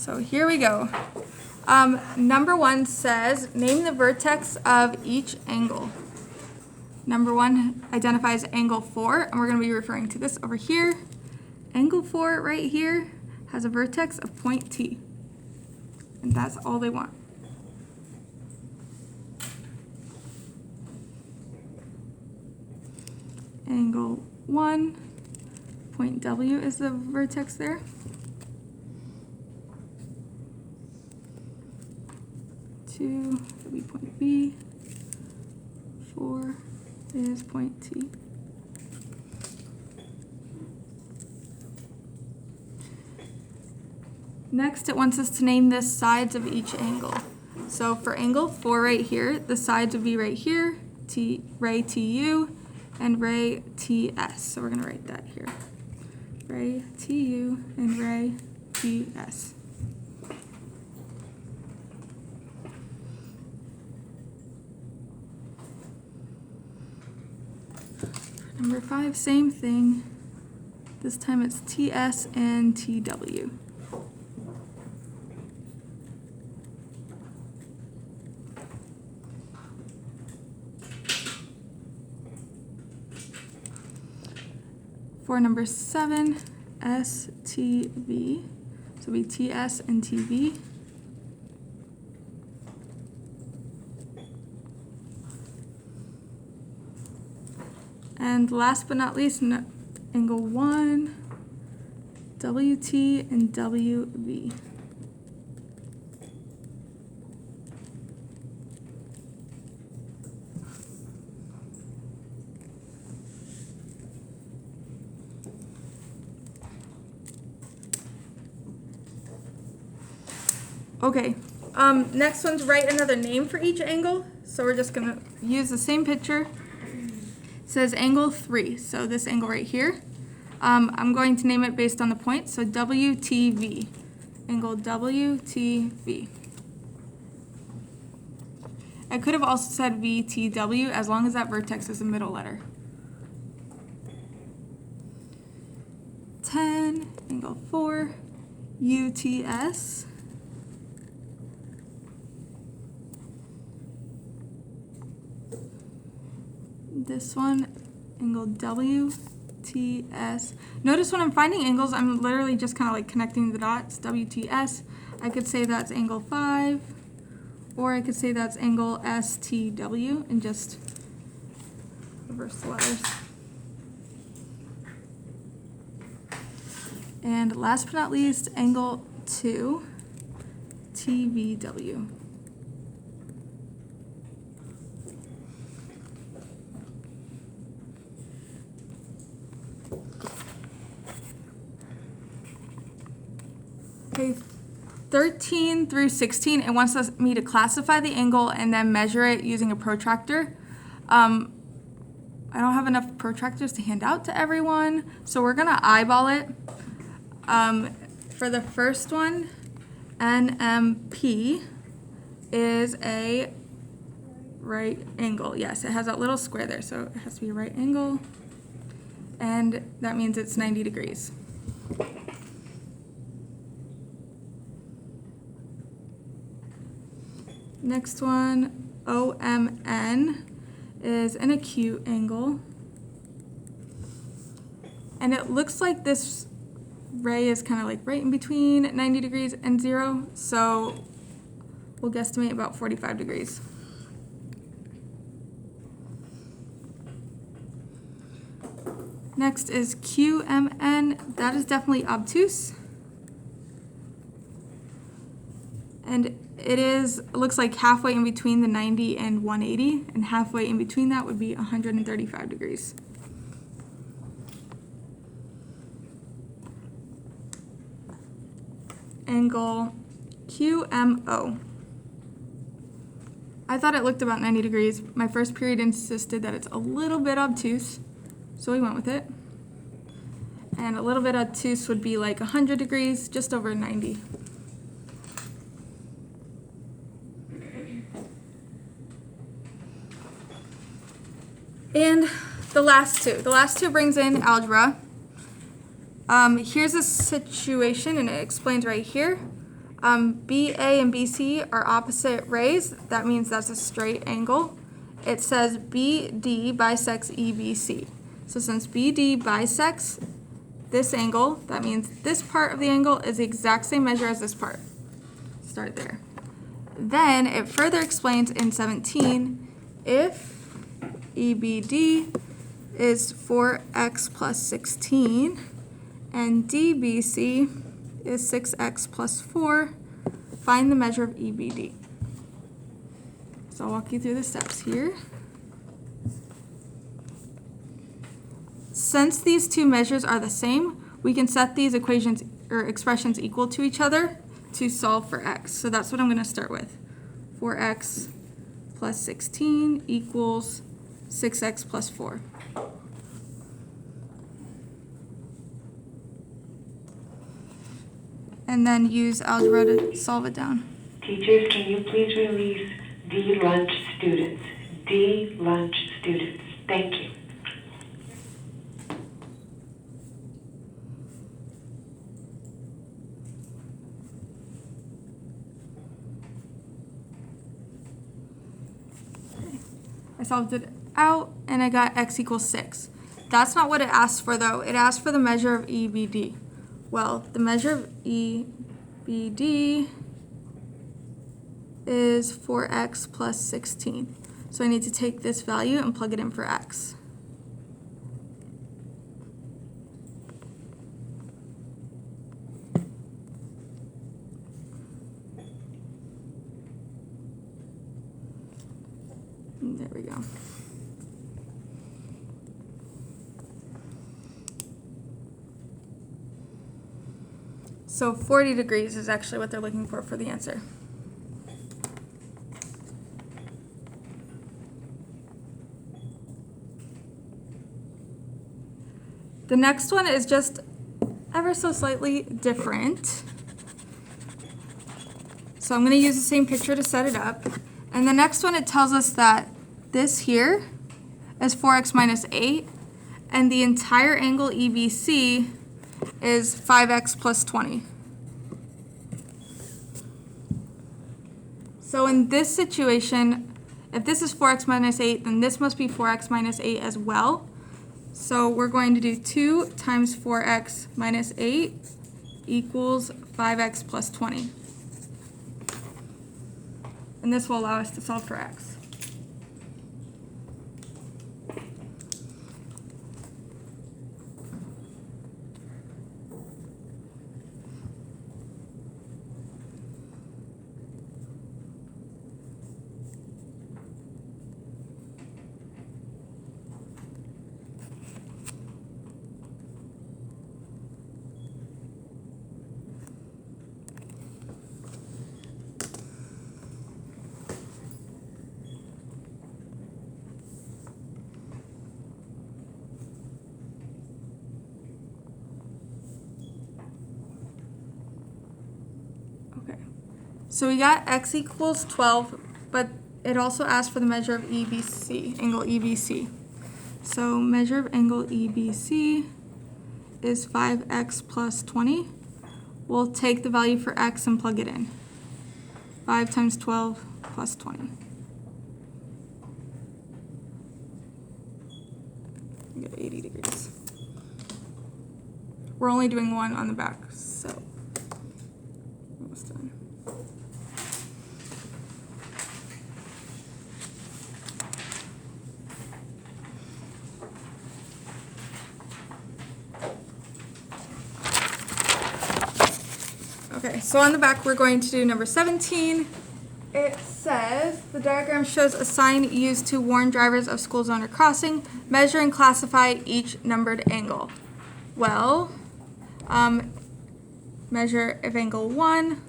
So here we go. Number 1 says, name the vertex of each angle. Number 1 identifies angle 4, and we're going to be referring to this over here. Angle 4 right here has a vertex of point T, and that's all they want. Angle 1, point W is the vertex there. 2 will be point B. 4 is point T. Next, it wants us to name the sides of each angle. So for angle 4 right here, the sides would be right here, ray TU and ray TS. So we're going to write that here. Ray TU and ray TS. Number 5, same thing. This time it's TS and TW. For number 7, STV, so it'll be TS and TV. And last but not least, angle 1, WT and WV. Okay, next one's write another name for each angle. So we're just gonna use the same picture. It says angle 3, so this angle right here. I'm going to name it based on the point, so WTV, angle WTV. I could have also said VTW as long as that vertex is a middle letter. 10, angle 4, UTS. This one, angle WTS. Notice when I'm finding angles, I'm literally just kind of like connecting the dots. WTS. I could say that's angle 5, or I could say that's angle STW, and just reverse the letters. And last but not least, angle 2, TVW. Okay, 13 through 16, it wants me to classify the angle and then measure it using a protractor. I don't have enough protractors to hand out to everyone, so we're gonna eyeball it. For the first one, NMP is a right angle. Yes, it has that little square there, so it has to be a right angle, and that means it's 90 degrees. Next one, OMN, is an acute angle. And it looks like this ray is kind of like right in between 90 degrees and 0, so we'll guesstimate about 45 degrees. Next is QMN. That is definitely obtuse. And it looks like halfway in between the 90 and 180, and halfway in between that would be 135 degrees. Angle QMO. I thought it looked about 90 degrees. My first period insisted that it's a little bit obtuse, so we went with it. And a little bit obtuse would be like 100 degrees, just over 90. And the last two brings in algebra. Here's a situation, and it explains right here. BA and BC are opposite rays. That means that's a straight angle. It says BD bisects EBC. So since BD bisects this angle, that means this part of the angle is the exact same measure as this part. Start there. Then it further explains in 17, if EBD is 4x plus 16 and DBC is 6x plus 4, find the measure of EBD. So I'll walk you through the steps here. Since these two measures are the same, we can set these equations or expressions equal to each other to solve for x. So that's what I'm going to start with. 4x plus 16 equals 6x plus 4. And then use algebra to solve it down. Teachers, can you please release D-lunch students? D-lunch students. Thank you. I solved it out and I got x equals 6. That's not what it asked for though. It asked for the measure of EBD. Well, the measure of EBD is 4x plus 16. So I need to take this value and plug it in for x. There we go. So 40 degrees is actually what they're looking for the answer. The next one is just ever so slightly different. So I'm going to use the same picture to set it up. And the next one, it tells us that this here is 4x minus 8, and the entire angle EBC is 5x plus 20. So in this situation, if this is 4x minus 8, then this must be 4x minus 8 as well. So we're going to do 2 times 4x minus 8 equals 5x plus 20. And this will allow us to solve for x. So we got x equals 12, but it also asked for the measure of EBC, angle EBC. So measure of angle EBC is 5x plus 20. We'll take the value for x and plug it in. 5 times 12 plus 20. We get 80 degrees. We're only doing one on the back, so almost done. Okay, so on the back we're going to do number 17. It says, the diagram shows a sign used to warn drivers of school zone or crossing. Measure and classify each numbered angle. Well, measure of angle 1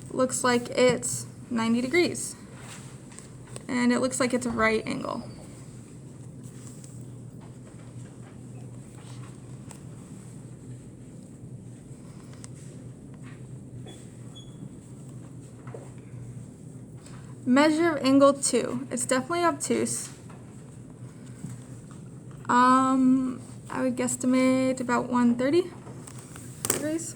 looks like it's 90 degrees. And it looks like it's a right angle. Measure of angle 2. It's definitely obtuse. I would guesstimate about 130 degrees.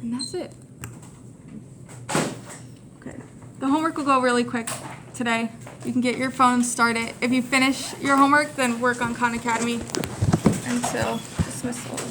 And that's it. Okay. The homework will go really quick today. You can get your phones started. If you finish your homework, then work on Khan Academy until dismissal.